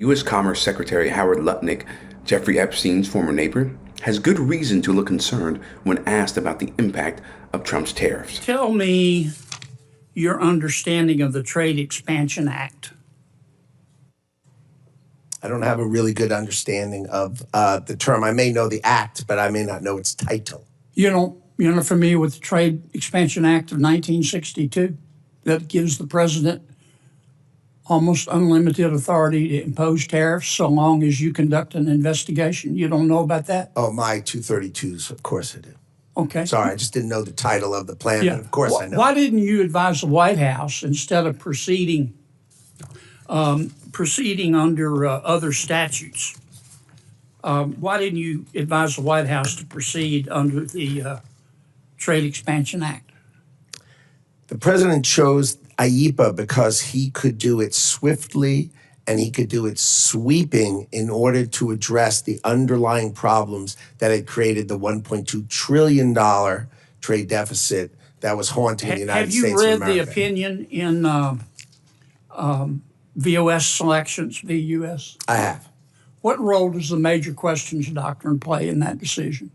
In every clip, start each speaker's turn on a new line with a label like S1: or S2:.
S1: U.S. Commerce Secretary Howard Lutnick, Jeffrey Epstein's former neighbor, has good reason to look concerned when asked about the impact of Trump's tariffs.
S2: Tell me your understanding of the Trade Expansion Act.
S3: I don't have a really good understanding of the term. I may know the act, but I may not know its title.
S2: You're not familiar with the Trade Expansion Act of 1962 that gives the president almost unlimited authority to impose tariffs so long as you conduct an investigation? You don't know about that?
S3: Oh, my 232s, of course I do.
S2: Okay.
S3: Sorry, I just didn't know the title of the plan,
S2: Yeah.
S3: but of course I know.
S2: Why didn't you advise the White House instead of proceeding under other statutes? Why didn't you advise the White House to proceed under the Trade Expansion Act?
S3: The president chose IEEPA because he could do it swiftly and he could do it sweeping in order to address the underlying problems that had created the $1.2 trillion trade deficit that was haunting the United States of America.
S2: Have you read the opinion in VOS selections, VUS?
S3: I have.
S2: What role does the major questions doctrine play in that decision?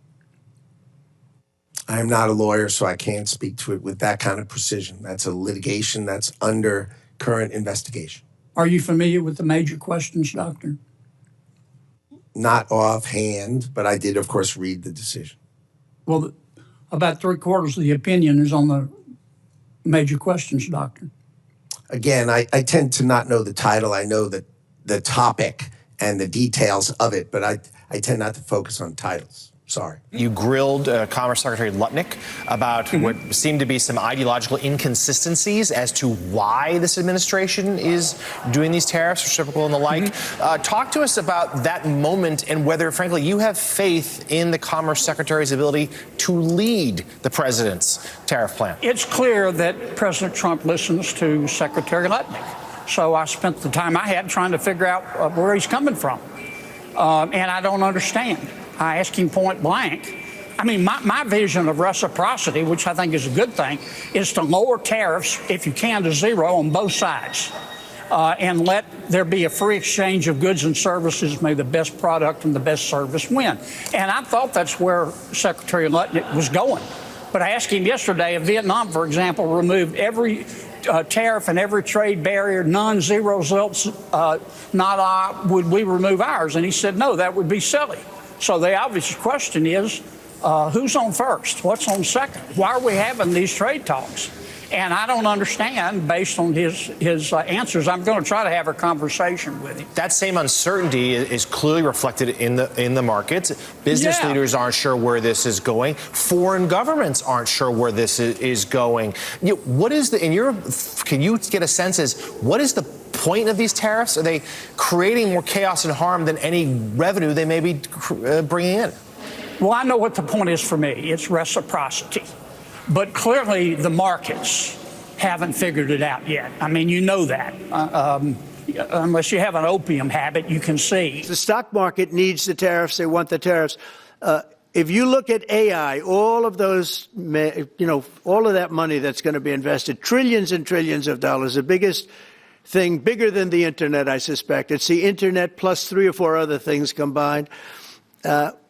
S3: I am not a lawyer, so I can't speak to it with that kind of precision. That's a litigation that's under current investigation.
S2: Are you familiar with the major questions doctrine?
S3: Not offhand, but I did, of course, read the decision.
S2: Well, about 3/4 of the opinion is on the major questions doctrine.
S3: Again, I tend to not know the title. I know the topic and the details of it, but I tend not to focus on titles. Sorry.
S4: You grilled Commerce Secretary Lutnick about what seemed to be some ideological inconsistencies as to why this administration is doing these tariffs, reciprocal and the like. Talk to us about that moment and whether, frankly, you have faith in the Commerce Secretary's ability to lead the president's tariff plan.
S2: It's clear that President Trump listens to Secretary Lutnick. So I spent the time I had trying to figure out where he's coming from. And I don't understand. I asked him point blank. I mean, my vision of reciprocity, which I think is a good thing, is to lower tariffs, if you can, to zero on both sides. And let there be a free exchange of goods and services. May the best product and the best service win. And I thought that's where Secretary Lutnick was going. But I asked him yesterday if Vietnam, for example, removed every tariff and every trade barrier, none, zero results, nada, would we remove ours? And he said, no, that would be silly. So the obvious question is, who's on first? What's on second? Why are we having these trade talks? And I don't understand based on his answers. I'm going to try to have a conversation with him.
S4: That same uncertainty is clearly reflected in the markets. Business leaders aren't sure where this is going. Foreign governments aren't sure where this is going. What is can you get a sense as what is the point of these tariffs? Are they creating more chaos and harm than any revenue they may be bringing in?
S2: Well, I know what the point is for me. It's reciprocity. But clearly the markets haven't figured it out yet. I mean, you know that. Unless you have an opium habit, you can see.
S5: The stock market needs the tariffs. They want the tariffs. If you look at AI, all of those, all of that money that's going to be invested, trillions and trillions of dollars, the biggest thing, bigger than the Internet, I suspect. It's the Internet plus 3 or 4 other things combined.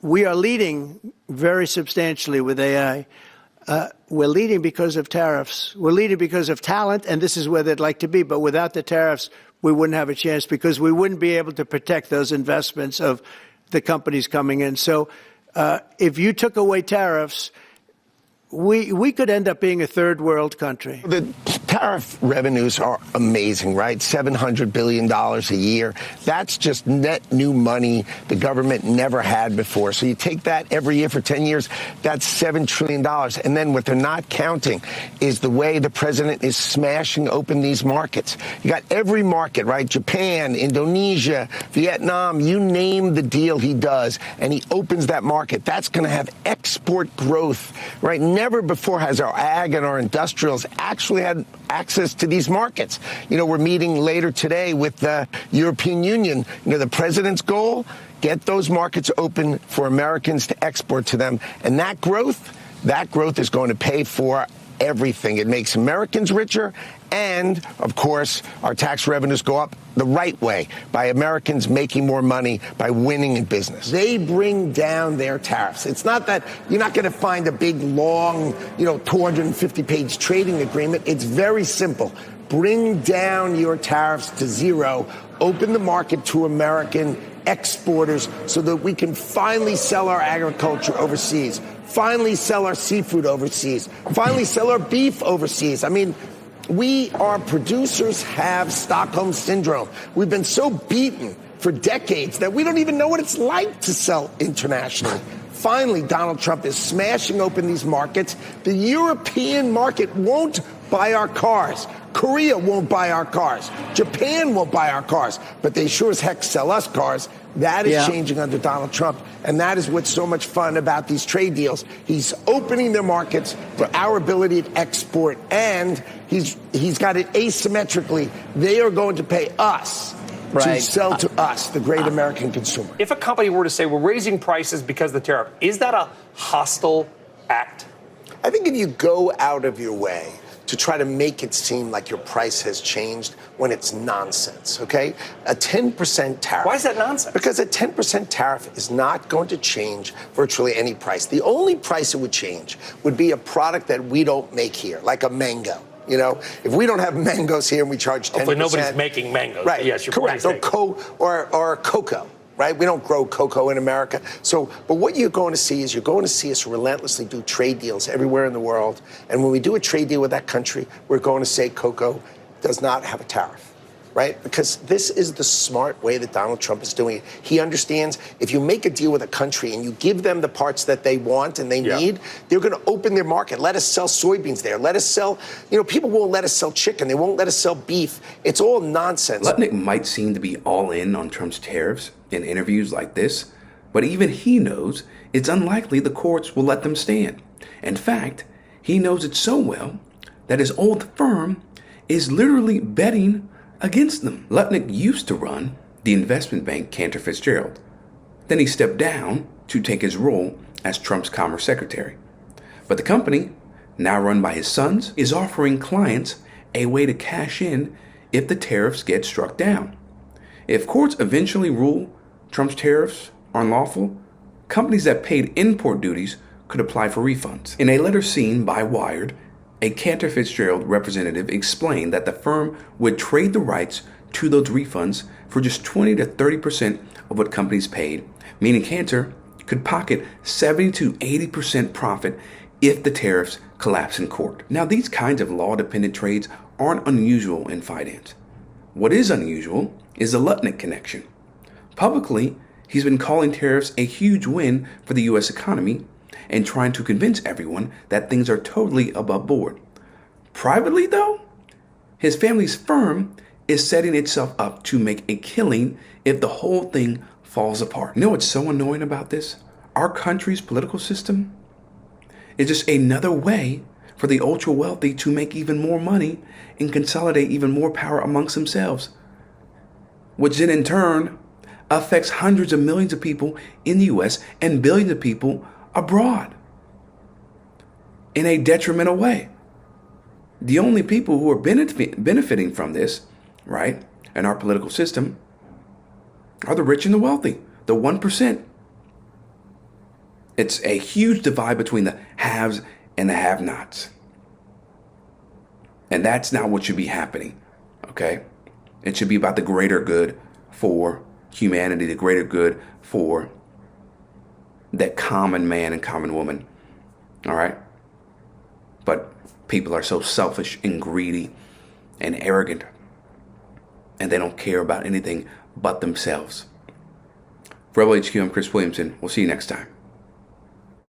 S5: We are leading very substantially with AI. We're leading because of tariffs. We're leading because of talent, and this is where they'd like to be. But without the tariffs, we wouldn't have a chance because we wouldn't be able to protect those investments of the companies coming in. So if you took away tariffs, we could end up being a third world country.
S6: The tariff revenues are amazing, right? $700 billion a year. That's just net new money the government never had before. So you take that every year for 10 years, that's $7 trillion. And then what they're not counting is the way the president is smashing open these markets. You got every market, right? Japan, Indonesia, Vietnam, you name the deal he does, and he opens that market. That's going to have export growth, right? Never before has our ag and our industrials actually had access to these markets. We're meeting later today with the European Union. The president's goal, get those markets open for Americans to export to them. And that growth is going to pay for everything. It makes Americans richer, and, of course, our tax revenues go up the right way by Americans making more money by winning in business. They bring down their tariffs. It's not that you're not going to find a big, long, 250-page trading agreement. It's very simple. Bring down your tariffs to zero. Open the market to American exporters so that we can finally sell our agriculture overseas, finally sell our seafood overseas, finally sell our beef overseas. I mean, our producers have Stockholm Syndrome. We've been so beaten for decades that we don't even know what it's like to sell internationally. Finally, Donald Trump is smashing open these markets. The European market won't buy our cars. Korea won't buy our cars. Japan won't buy our cars. But they sure as heck sell us cars. That is changing under Donald Trump. And that is what's so much fun about these trade deals. He's opening their markets for our ability to export. And he's got it asymmetrically. They are going to pay us to sell to us, the great American consumer.
S7: If a company were to say, we're raising prices because of the tariff, is that a hostile act?
S3: I think if you go out of your way to try to make it seem like your price has changed when it's nonsense, okay? A 10% tariff.
S7: Why is that nonsense?
S3: Because a 10% tariff is not going to change virtually any price. The only price it would change would be a product that we don't make here, like a mango. If we don't have mangoes here and we charge 10%.
S7: Hopefully nobody's making mangoes.
S3: Right,
S7: yes, your
S3: correct.
S7: point is
S3: Or cocoa. Right? We don't grow cocoa in America. But what you're going to see is you're going to see us relentlessly do trade deals everywhere in the world. And when we do a trade deal with that country, we're going to say cocoa does not have a tariff. Right? Because this is the smart way that Donald Trump is doing it. He understands if you make a deal with a country and you give them the parts that they want and they need, they're going to open their market. Let us sell soybeans there. Let us sell, people won't let us sell chicken. They won't let us sell beef. It's all nonsense.
S1: Lutnick might seem to be all in on Trump's tariffs in interviews like this, but even he knows it's unlikely the courts will let them stand. In fact, he knows it so well that his old firm is literally betting against them. Lutnick used to run the investment bank Cantor Fitzgerald. Then he stepped down to take his role as Trump's Commerce Secretary. But the company, now run by his sons, is offering clients a way to cash in if the tariffs get struck down. If courts eventually rule Trump's tariffs are unlawful, companies that paid import duties could apply for refunds. In a letter seen by Wired, a Cantor Fitzgerald representative explained that the firm would trade the rights to those refunds for just 20 to 30% of what companies paid, meaning Cantor could pocket 70 to 80% profit if the tariffs collapse in court. Now, these kinds of law-dependent trades aren't unusual in finance. What is unusual is the Lutnick connection. Publicly, he's been calling tariffs a huge win for the U.S. economy and trying to convince everyone that things are totally above board. Privately, though, his family's firm is setting itself up to make a killing if the whole thing falls apart. You know what's so annoying about this? Our country's political system is just another way for the ultra-wealthy to make even more money and consolidate even more power amongst themselves, which then in turn affects hundreds of millions of people in the U.S. and billions of people abroad in a detrimental way. The only people who are benefiting from this, right, in our political system are the rich and the wealthy, the 1%. It's a huge divide between the haves and the have-nots. And that's not what should be happening, okay? It should be about the greater good for humanity, the greater good for that common man and common woman, all right? But people are so selfish and greedy and arrogant, and they don't care about anything but themselves. For Rebel HQ, I'm Chris Williamson. We'll see you next time.